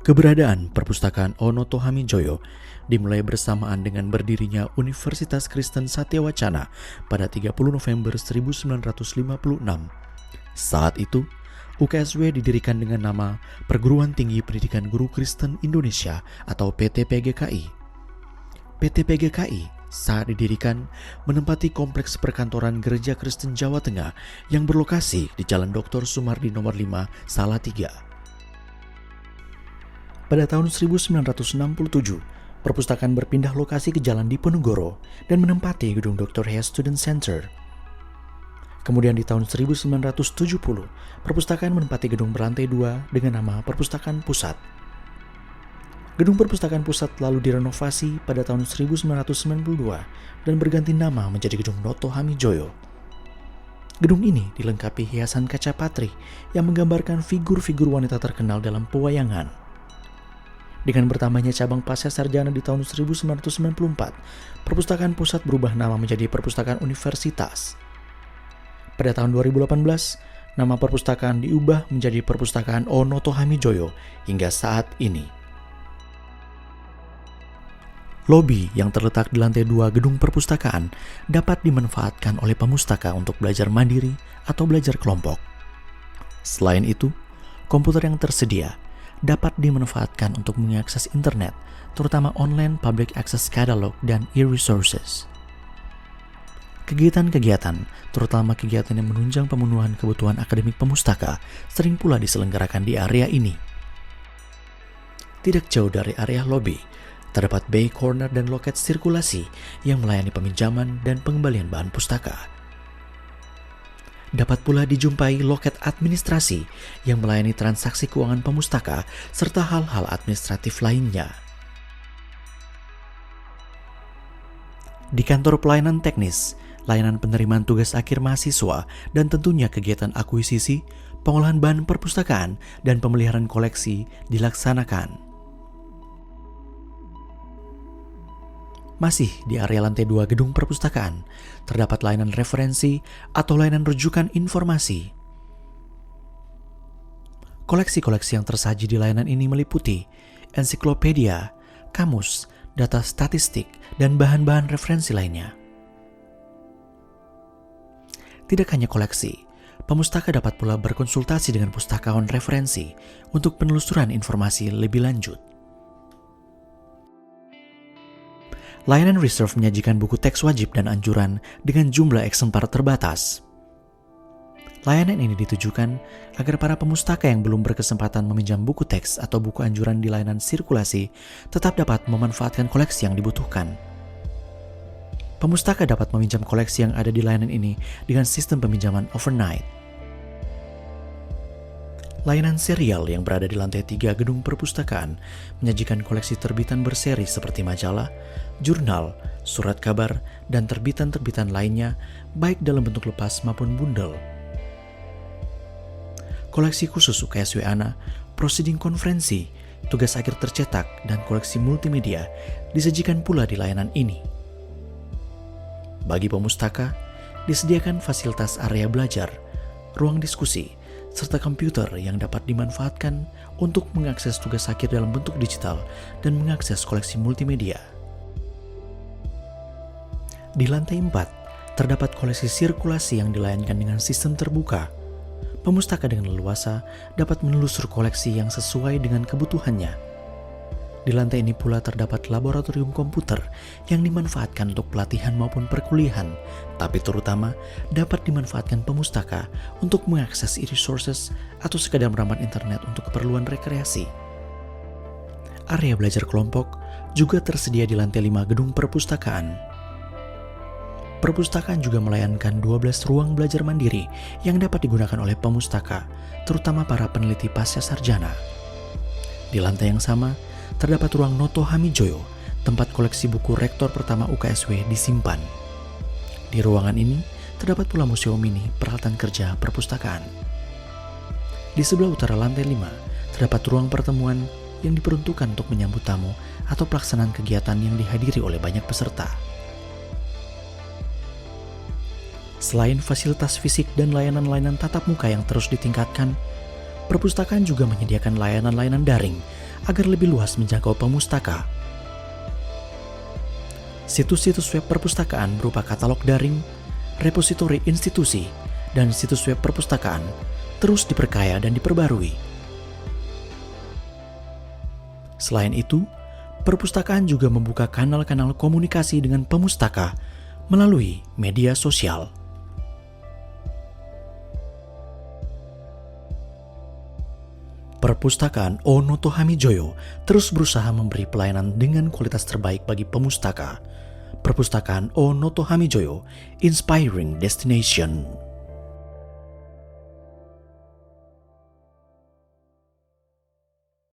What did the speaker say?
Keberadaan Perpustakaan Onoto Hamijoyo dimulai bersamaan dengan berdirinya Universitas Kristen Satya Wacana pada 30 November 1956. Saat itu, UKSW didirikan dengan nama Perguruan Tinggi Pendidikan Guru Kristen Indonesia atau PT-PGKI. PT-PGKI saat didirikan menempati kompleks perkantoran Gereja Kristen Jawa Tengah yang berlokasi di Jalan Dr. Sumardi nomor 5, Salatiga. Pada tahun 1967, perpustakaan berpindah lokasi ke Jalan Diponegoro dan menempati gedung Dr. Hayes Student Center. Kemudian di tahun 1970, perpustakaan menempati gedung berlantai 2 dengan nama Perpustakaan Pusat. Gedung Perpustakaan Pusat lalu direnovasi pada tahun 1992 dan berganti nama menjadi Gedung Noto Hamijoyo. Gedung ini dilengkapi hiasan kaca patri yang menggambarkan figur-figur wanita terkenal dalam pewayangan. Dengan bertambahnya cabang pasca sarjana di tahun 1994, Perpustakaan Pusat berubah nama menjadi Perpustakaan Universitas. Pada tahun 2018, nama perpustakaan diubah menjadi Perpustakaan Onoto Hamijoyo hingga saat ini. Lobi yang terletak di lantai 2 gedung perpustakaan dapat dimanfaatkan oleh pemustaka untuk belajar mandiri atau belajar kelompok. Selain itu, komputer yang tersedia dapat dimanfaatkan untuk mengakses internet, terutama online public access catalog dan e-resources. Kegiatan-kegiatan, terutama kegiatan yang menunjang pemenuhan kebutuhan akademik pemustaka, sering pula diselenggarakan di area ini. Tidak jauh dari area lobi, terdapat bay corner dan loket sirkulasi yang melayani peminjaman dan pengembalian bahan pustaka. Dapat pula dijumpai loket administrasi yang melayani transaksi keuangan pemustaka serta hal-hal administratif lainnya. Di kantor pelayanan teknis, layanan penerimaan tugas akhir mahasiswa, dan tentunya kegiatan akuisisi, pengolahan bahan perpustakaan, dan pemeliharaan koleksi dilaksanakan. Masih di area lantai 2 gedung perpustakaan, terdapat layanan referensi atau layanan rujukan informasi. Koleksi-koleksi yang tersaji di layanan ini meliputi ensiklopedia, kamus, data statistik, dan bahan-bahan referensi lainnya. Tidak hanya koleksi, pemustaka dapat pula berkonsultasi dengan pustakawan referensi untuk penelusuran informasi lebih lanjut. Layanan Reserve menyajikan buku teks wajib dan anjuran dengan jumlah eksemplar terbatas. Layanan ini ditujukan agar para pemustaka yang belum berkesempatan meminjam buku teks atau buku anjuran di layanan sirkulasi tetap dapat memanfaatkan koleksi yang dibutuhkan. Pemustaka dapat meminjam koleksi yang ada di layanan ini dengan sistem peminjaman overnight. Layanan serial yang berada di lantai 3 gedung perpustakaan menyajikan koleksi terbitan berseri seperti majalah, jurnal, surat kabar, dan terbitan-terbitan lainnya baik dalam bentuk lepas maupun bundel. Koleksi khusus UKSW ANA, proceeding konferensi, tugas akhir tercetak, dan koleksi multimedia disajikan pula di layanan ini. Bagi pemustaka, disediakan fasilitas area belajar, ruang diskusi, serta komputer yang dapat dimanfaatkan untuk mengakses tugas akhir dalam bentuk digital dan mengakses koleksi multimedia. Di lantai 4, terdapat koleksi sirkulasi yang dilayani dengan sistem terbuka. Pemustaka dengan leluasa dapat menelusur koleksi yang sesuai dengan kebutuhannya. Di lantai ini pula terdapat laboratorium komputer yang dimanfaatkan untuk pelatihan maupun perkuliahan, tapi terutama dapat dimanfaatkan pemustaka untuk mengakses e-resources atau sekadar merambat internet untuk keperluan rekreasi. Area belajar kelompok juga tersedia di lantai 5 gedung perpustakaan. Perpustakaan juga melayankan 12 ruang belajar mandiri yang dapat digunakan oleh pemustaka, terutama para peneliti pasca sarjana. Di lantai yang sama, terdapat ruang Noto Hamijoyo, tempat koleksi buku rektor pertama UKSW disimpan. Di ruangan ini, terdapat pula museum mini peralatan kerja perpustakaan. Di sebelah utara lantai 5, terdapat ruang pertemuan yang diperuntukkan untuk menyambut tamu atau pelaksanaan kegiatan yang dihadiri oleh banyak peserta. Selain fasilitas fisik dan layanan-layanan tatap muka yang terus ditingkatkan, perpustakaan juga menyediakan layanan-layanan daring agar lebih luas menjangkau pemustaka. Situs-situs web perpustakaan berupa katalog daring, repositori institusi, dan situs web perpustakaan terus diperkaya dan diperbarui. Selain itu, perpustakaan juga membuka kanal-kanal komunikasi dengan pemustaka melalui media sosial. Perpustakaan Onoto Hamijoyo terus berusaha memberi pelayanan dengan kualitas terbaik bagi pemustaka. Perpustakaan Onoto Hamijoyo, Inspiring Destination.